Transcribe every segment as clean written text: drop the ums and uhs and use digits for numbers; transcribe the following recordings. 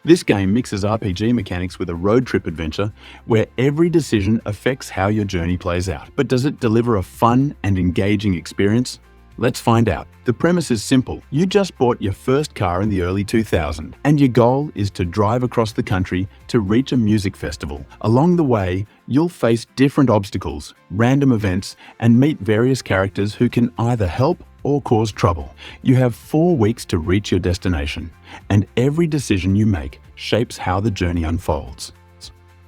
This game mixes RPG mechanics with a road trip adventure where every decision affects how your journey plays out. But does it deliver a fun and engaging experience? Let's find out. The premise is simple. You just bought your first car in the early 2000s, and your goal is to drive across the country to reach a music festival. Along the way, you'll face different obstacles, random events, and meet various characters who can either help or cause trouble. You have 4 weeks to reach your destination, and every decision you make shapes how the journey unfolds.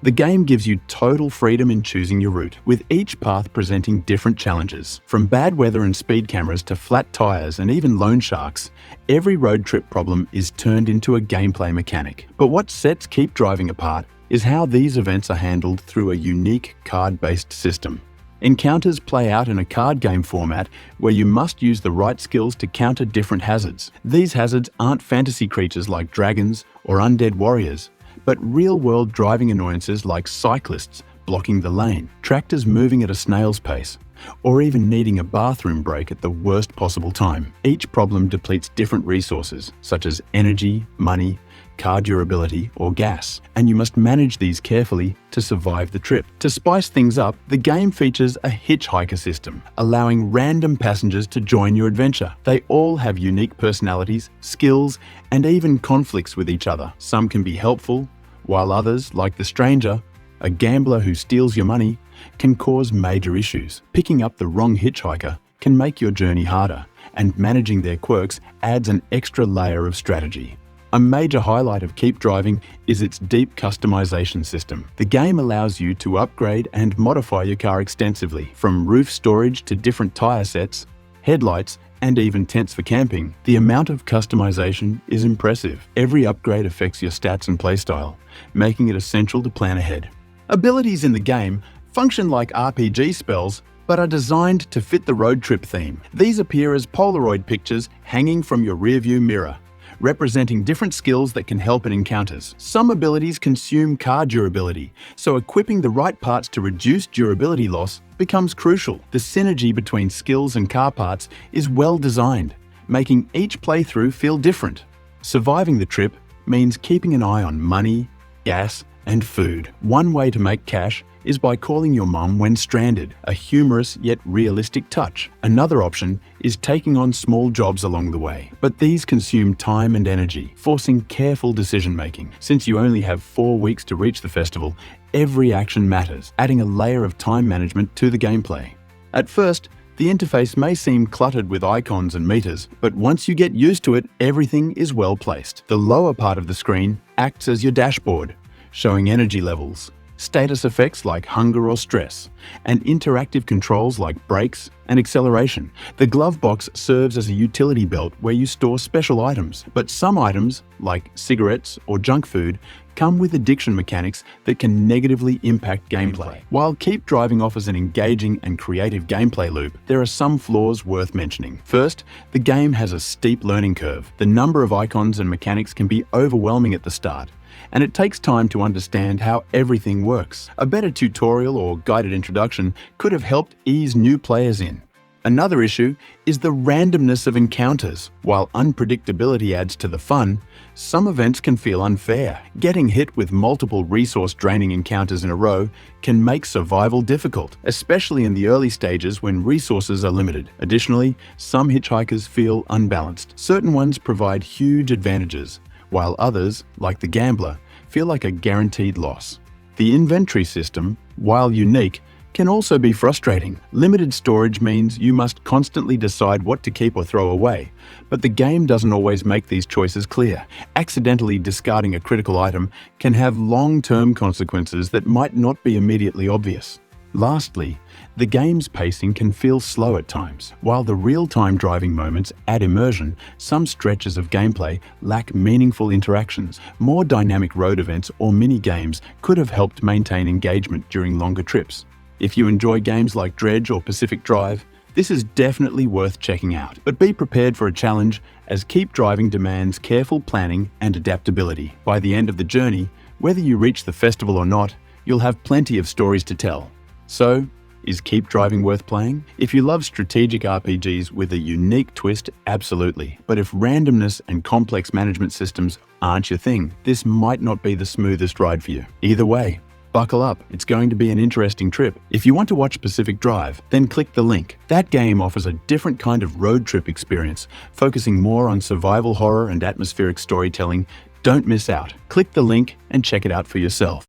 The game gives you total freedom in choosing your route, with each path presenting different challenges. From bad weather and speed cameras to flat tires and even loan sharks, every road trip problem is turned into a gameplay mechanic. But what sets Keep Driving apart is how these events are handled through a unique card-based system. Encounters play out in a card game format where you must use the right skills to counter different hazards. These hazards aren't fantasy creatures like dragons or undead warriors, but real-world driving annoyances like cyclists blocking the lane, tractors moving at a snail's pace, or even needing a bathroom break at the worst possible time. Each problem depletes different resources, such as energy, money, car durability, or gas, and you must manage these carefully to survive the trip. To spice things up, the game features a hitchhiker system, allowing random passengers to join your adventure. They all have unique personalities, skills, and even conflicts with each other. Some can be helpful, while others, like the stranger, a gambler who steals your money, can cause major issues. Picking up the wrong hitchhiker can make your journey harder, and managing their quirks adds an extra layer of strategy. A major highlight of Keep Driving is its deep customization system. The game allows you to upgrade and modify your car extensively, from roof storage to different tire sets, headlights, and even tents for camping. The amount of customization is impressive. Every upgrade affects your stats and playstyle, making it essential to plan ahead. Abilities in the game function like RPG spells, but are designed to fit the road trip theme. These appear as Polaroid pictures hanging from your rearview mirror, representing different skills that can help in encounters. Some abilities consume car durability, so equipping the right parts to reduce durability loss becomes crucial. The synergy between skills and car parts is well designed, making each playthrough feel different. Surviving the trip means keeping an eye on money, gas, and food. One way to make cash is by calling your mum when stranded, a humorous yet realistic touch. Another option is taking on small jobs along the way, but these consume time and energy, forcing careful decision-making. Since you only have 4 weeks to reach the festival, every action matters, adding a layer of time management to the gameplay. At first, the interface may seem cluttered with icons and meters, but once you get used to it, everything is well placed. The lower part of the screen acts as your dashboard, showing energy levels, status effects like hunger or stress, and interactive controls like brakes and acceleration. The glove box serves as a utility belt where you store special items, but some items, like cigarettes or junk food, come with addiction mechanics that can negatively impact gameplay. While Keep Driving offers an engaging and creative gameplay loop, there are some flaws worth mentioning. First, the game has a steep learning curve. The number of icons and mechanics can be overwhelming at the start, and it takes time to understand how everything works. A better tutorial or guided introduction could have helped ease new players in. Another issue is the randomness of encounters. While unpredictability adds to the fun, some events can feel unfair. Getting hit with multiple resource-draining encounters in a row can make survival difficult, especially in the early stages when resources are limited. Additionally, some hitchhikers feel unbalanced. Certain ones provide huge advantages, while others, like the gambler, feel like a guaranteed loss. The inventory system, while unique, can also be frustrating. Limited storage means you must constantly decide what to keep or throw away, but the game doesn't always make these choices clear. Accidentally discarding a critical item can have long-term consequences that might not be immediately obvious. Lastly, the game's pacing can feel slow at times. While the real-time driving moments add immersion, some stretches of gameplay lack meaningful interactions. More dynamic road events or mini-games could have helped maintain engagement during longer trips. If you enjoy games like Dredge or Pacific Drive, this is definitely worth checking out. But be prepared for a challenge, as Keep Driving demands careful planning and adaptability. By the end of the journey, whether you reach the festival or not, you'll have plenty of stories to tell. So, Is Keep Driving worth playing? If you love strategic RPGs with a unique twist, absolutely. But if randomness and complex management systems aren't your thing, this might not be the smoothest ride for you. Either way, buckle up, it's going to be an interesting trip. If you want to watch Pacific Drive, then click the link. That game offers a different kind of road trip experience, focusing more on survival horror and atmospheric storytelling. Don't miss out. Click the link and check it out for yourself.